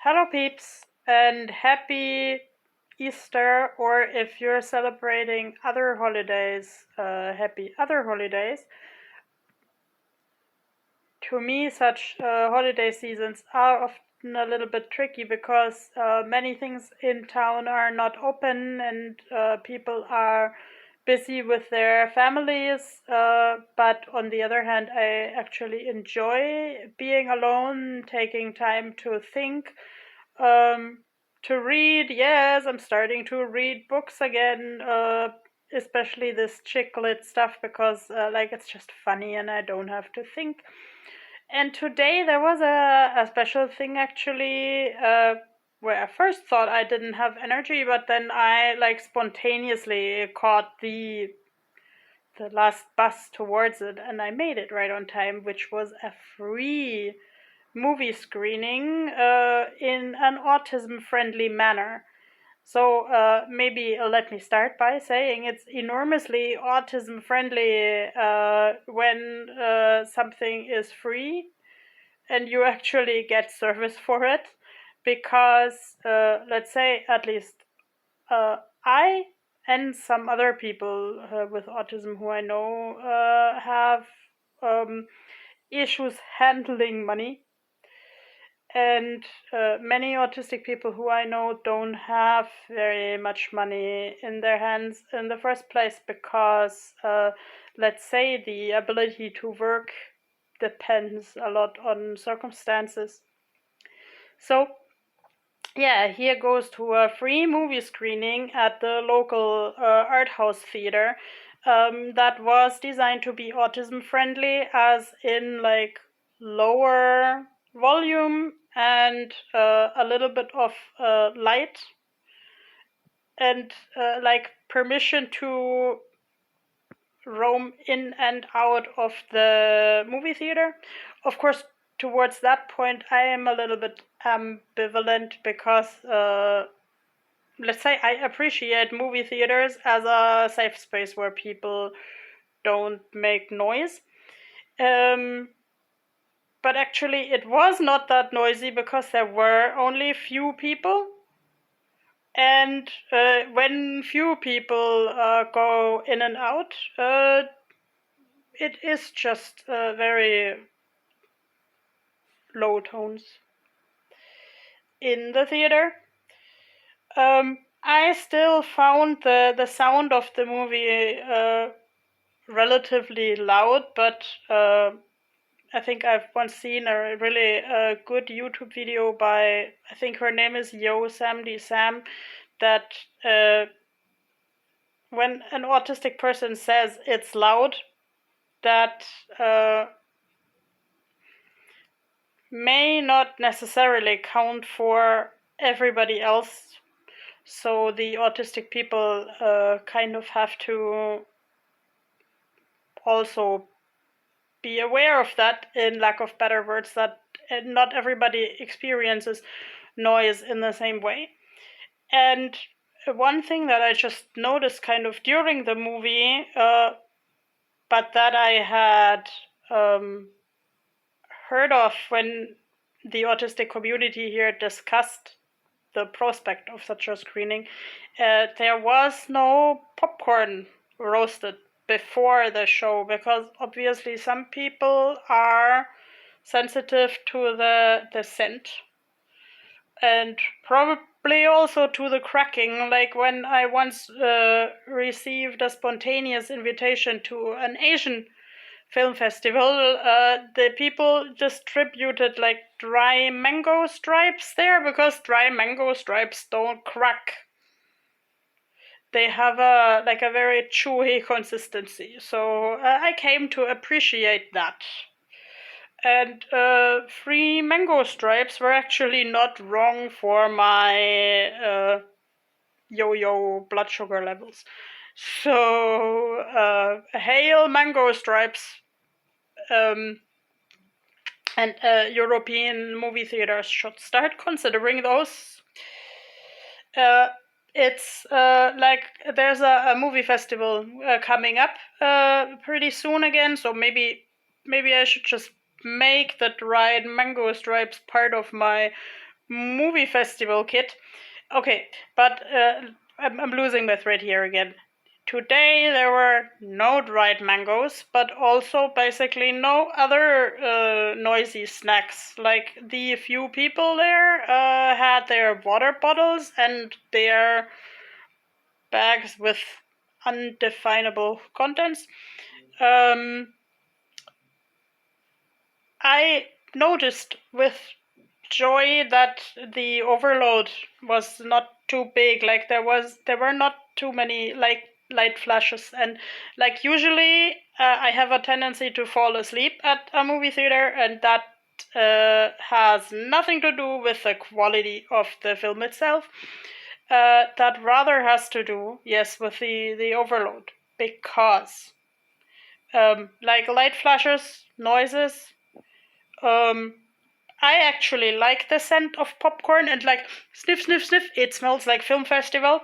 Hello, peeps, and happy Easter, or if you're celebrating other holidays, happy other holidays. To me, such holiday seasons are often a little bit tricky because many things in town are not open and people are busy with their families. But on the other hand, I actually enjoy being alone, taking time to think. Um, to read, yes, I'm starting to read books again, especially this chick lit stuff because, it's just funny and I don't have to think. And today there was a special thing actually, where I first thought I didn't have energy, but then I spontaneously caught the last bus towards it and I made it right on time, which was a free movie screening in an autism friendly manner. So maybe let me start by saying it's enormously autism friendly when something is free and you actually get service for it, because let's say at least I and some other people with autism who I know have issues handling money, and many autistic people who I know don't have very much money in their hands in the first place because, let's say, the ability to work depends a lot on circumstances. So, yeah, here goes to a free movie screening at the local art house theater that was designed to be autism friendly, as in lower volume and a little bit of light and permission to roam in and out of the movie theater. Of course, towards that point, I am a little bit ambivalent because, let's say, I appreciate movie theaters as a safe space where people don't make noise. But actually, it was not that noisy because there were only few people. And when few people go in and out, it is just very low tones in the theater. I still found the sound of the movie relatively loud, but I think I've once seen a really good YouTube video by, I think her name is Yo Samdi Sam, that when an autistic person says it's loud, that may not necessarily count for everybody else. So the autistic people kind of have to also be aware of that, in lack of better words, that not everybody experiences noise in the same way. And one thing that I just noticed kind of during the movie, but that I had heard of when the autistic community here discussed the prospect of such a screening, there was no popcorn roasted before the show, because obviously some people are sensitive to the scent and probably also to the cracking. Like when I once received a spontaneous invitation to an Asian film festival, the people distributed dry mango stripes there because dry mango stripes don't crack. They have a very chewy consistency, so I came to appreciate that. And free mango stripes were actually not wrong for my yo-yo blood sugar levels. So hail mango stripes. And European movie theaters should start considering those. It's there's a movie festival coming up pretty soon again, so maybe I should just make the dried mango stripes part of my movie festival kit. Okay, but I'm losing my thread here again. Today there were no dried mangoes, but also basically no other noisy snacks. Like the few people there had their water bottles and their bags with undefinable contents. I noticed with joy that the overload was not too big. Like there were not too many like light flashes, and like usually I have a tendency to fall asleep at a movie theater, and that has nothing to do with the quality of the film itself. That rather has to do, yes, with the overload, because like light flashes, noises. I actually like the scent of popcorn and like sniff, sniff, sniff. It smells like film festival.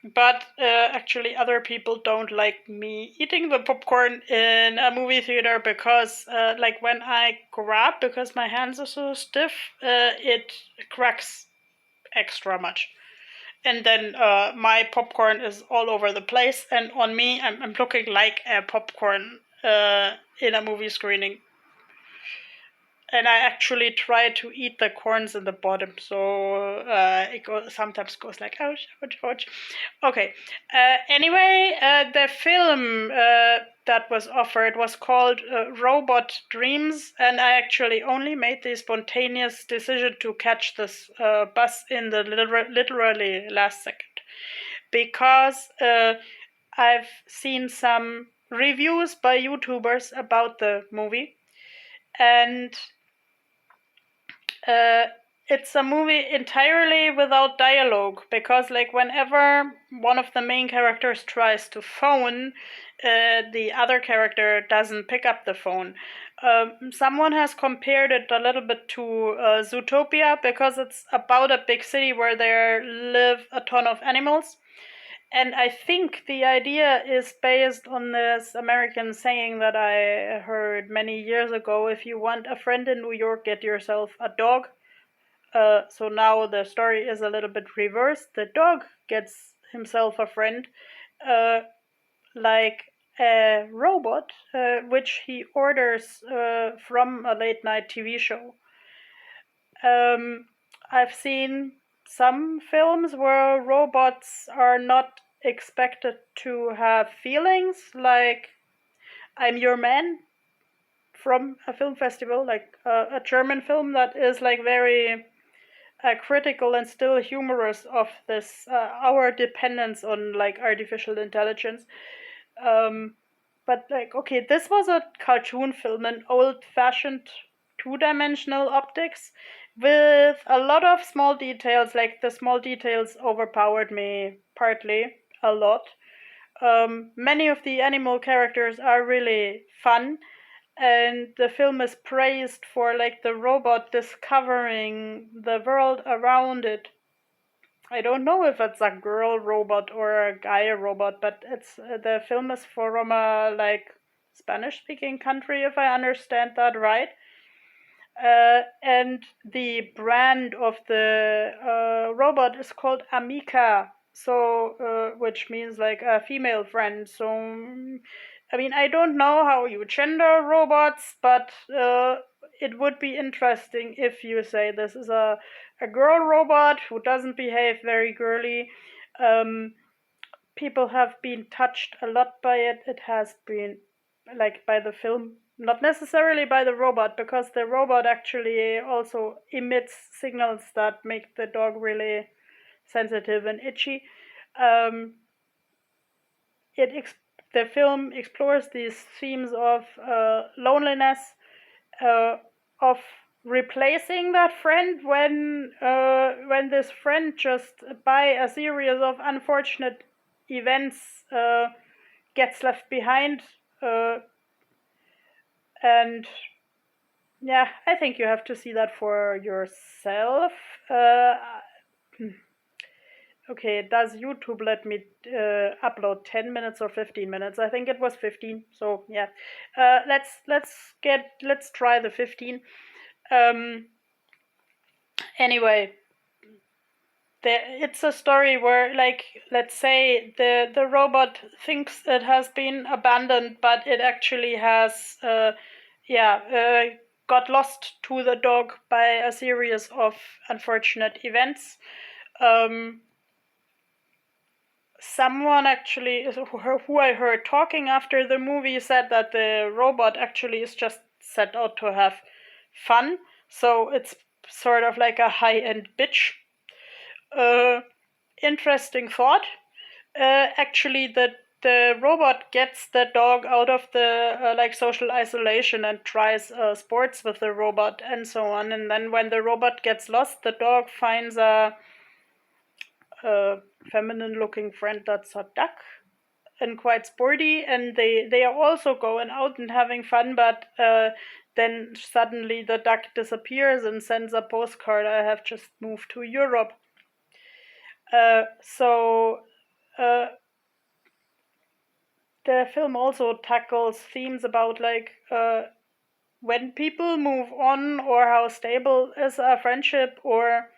But actually, other people don't like me eating the popcorn in a movie theater because, like, when I grab, because my hands are so stiff, it cracks extra much. And then my popcorn is all over the place, and on me, I'm looking like a popcorn in a movie screening. And I actually try to eat the corns in the bottom, so it sometimes goes like ouch, ouch, ouch. Okay. Anyway, the film that was offered was called Robot Dreams, and I actually only made the spontaneous decision to catch this bus in the literally last second, because I've seen some reviews by YouTubers about the movie, and it's a movie entirely without dialogue, because like whenever one of the main characters tries to phone, the other character doesn't pick up the phone. Someone has compared it a little bit to Zootopia, because it's about a big city where there live a ton of animals. And I think the idea is based on this American saying that I heard many years ago: if you want a friend in New York, get yourself a dog. So now the story is a little bit reversed. The dog gets himself a friend, like a robot, which he orders from a late night TV show. I've seen some films where robots are not expected to have feelings, like I'm Your Man from a film festival, like a German film that is like very critical and still humorous of this our dependence on like artificial intelligence. But like, okay, this was a cartoon film, an old-fashioned two-dimensional optics with a lot of small details. Like the small details overpowered me partly a lot. Many of the animal characters are really fun, and the film is praised for like the robot discovering the world around it. I don't know if it's a girl robot or a guy robot, but it's the film is from a like Spanish speaking country, if I understand that right. And the brand of the robot is called Amica, so which means like a female friend. So I mean, I don't know how you gender robots, but it would be interesting if you say this is a girl robot who doesn't behave very girly. People have been touched a lot by it. It has been like by the film, not necessarily by the robot, because the robot actually also emits signals that make the dog really sensitive and itchy. Um, the film explores these themes of loneliness, of replacing that friend when this friend just by a series of unfortunate events gets left behind. And yeah, I think you have to see that for yourself. Okay, does YouTube let me upload 10 minutes or 15 minutes? I think it was 15. So yeah, let's try the 15. Anyway, it's a story where, like, let's say the robot thinks it has been abandoned, but it actually has, got lost to the dog by a series of unfortunate events. Someone actually who I heard talking after the movie said that the robot actually is just set out to have fun, so it's sort of like a high-end bitch. Interesting thought. Actually, the robot gets the dog out of the like social isolation and tries sports with the robot and so on. And then when the robot gets lost, the dog finds a feminine-looking friend that's a duck and quite sporty, and they are also going out and having fun, but then suddenly the duck disappears and sends a postcard, "I have just moved to Europe." So the film also tackles themes about like when people move on, or how stable is a friendship, or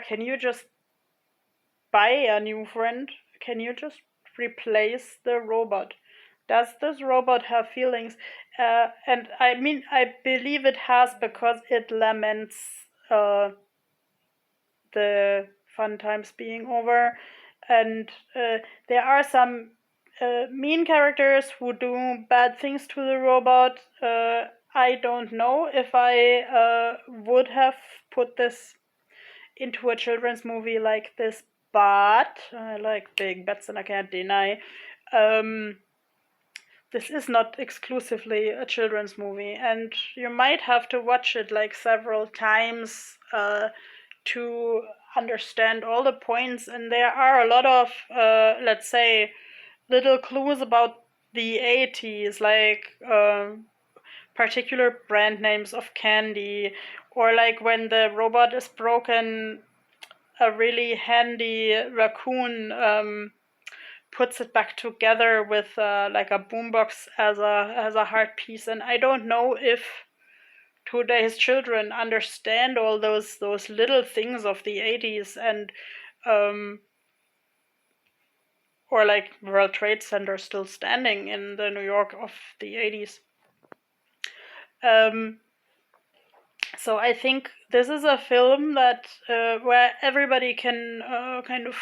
can you just buy a new friend? Can you just replace the robot? Does this robot have feelings? And I mean, I believe it has, because it laments the fun times being over. And there are some mean characters who do bad things to the robot. I don't know if I would have put this into a children's movie like this, but I like big bets and I can't deny. This is not exclusively a children's movie, and you might have to watch it like several times to understand all the points. And there are a lot of, let's say, little clues about the 80s, like particular brand names of candy, or like when the robot is broken, a really handy raccoon puts it back together with like a boombox as a heart piece. And I don't know if today's children understand all those little things of the 80s, and or like World Trade Center still standing in the New York of the 80s. So I think this is a film that where everybody can kind of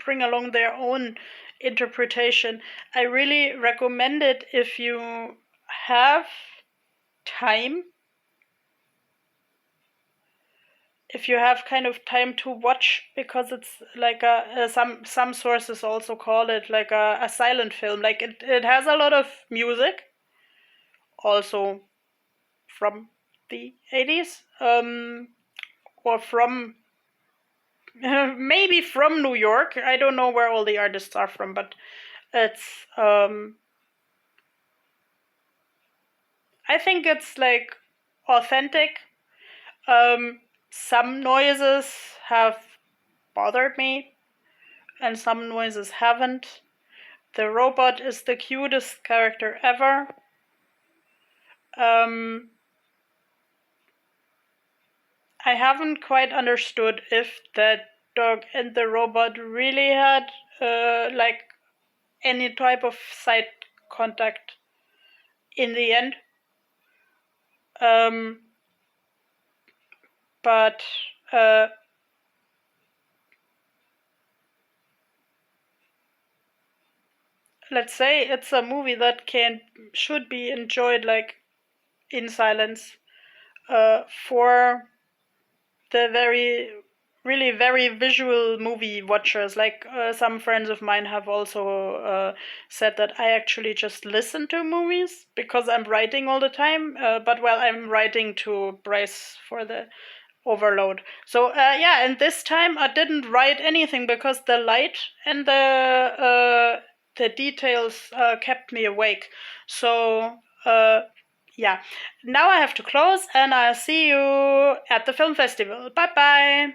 bring along their own interpretation. I really recommend it if you have time, if you have kind of time to watch, because it's like some sources also call it like a silent film. Like it has a lot of music, also from the 80s, or from maybe from New York. I don't know where all the artists are from, but it's I think it's like authentic. Some noises have bothered me, and some noises haven't. The robot is the cutest character ever. I haven't quite understood if that dog and the robot really had like any type of sight contact in the end. But let's say it's a movie that should be enjoyed like in silence for the really very visual movie watchers. Like some friends of mine have also said that I actually just listen to movies because I'm writing all the time. But well, I'm writing to brace for the overload. So and this time I didn't write anything because the light and the details kept me awake. So now I have to close, and I'll see you at the film festival. Bye bye.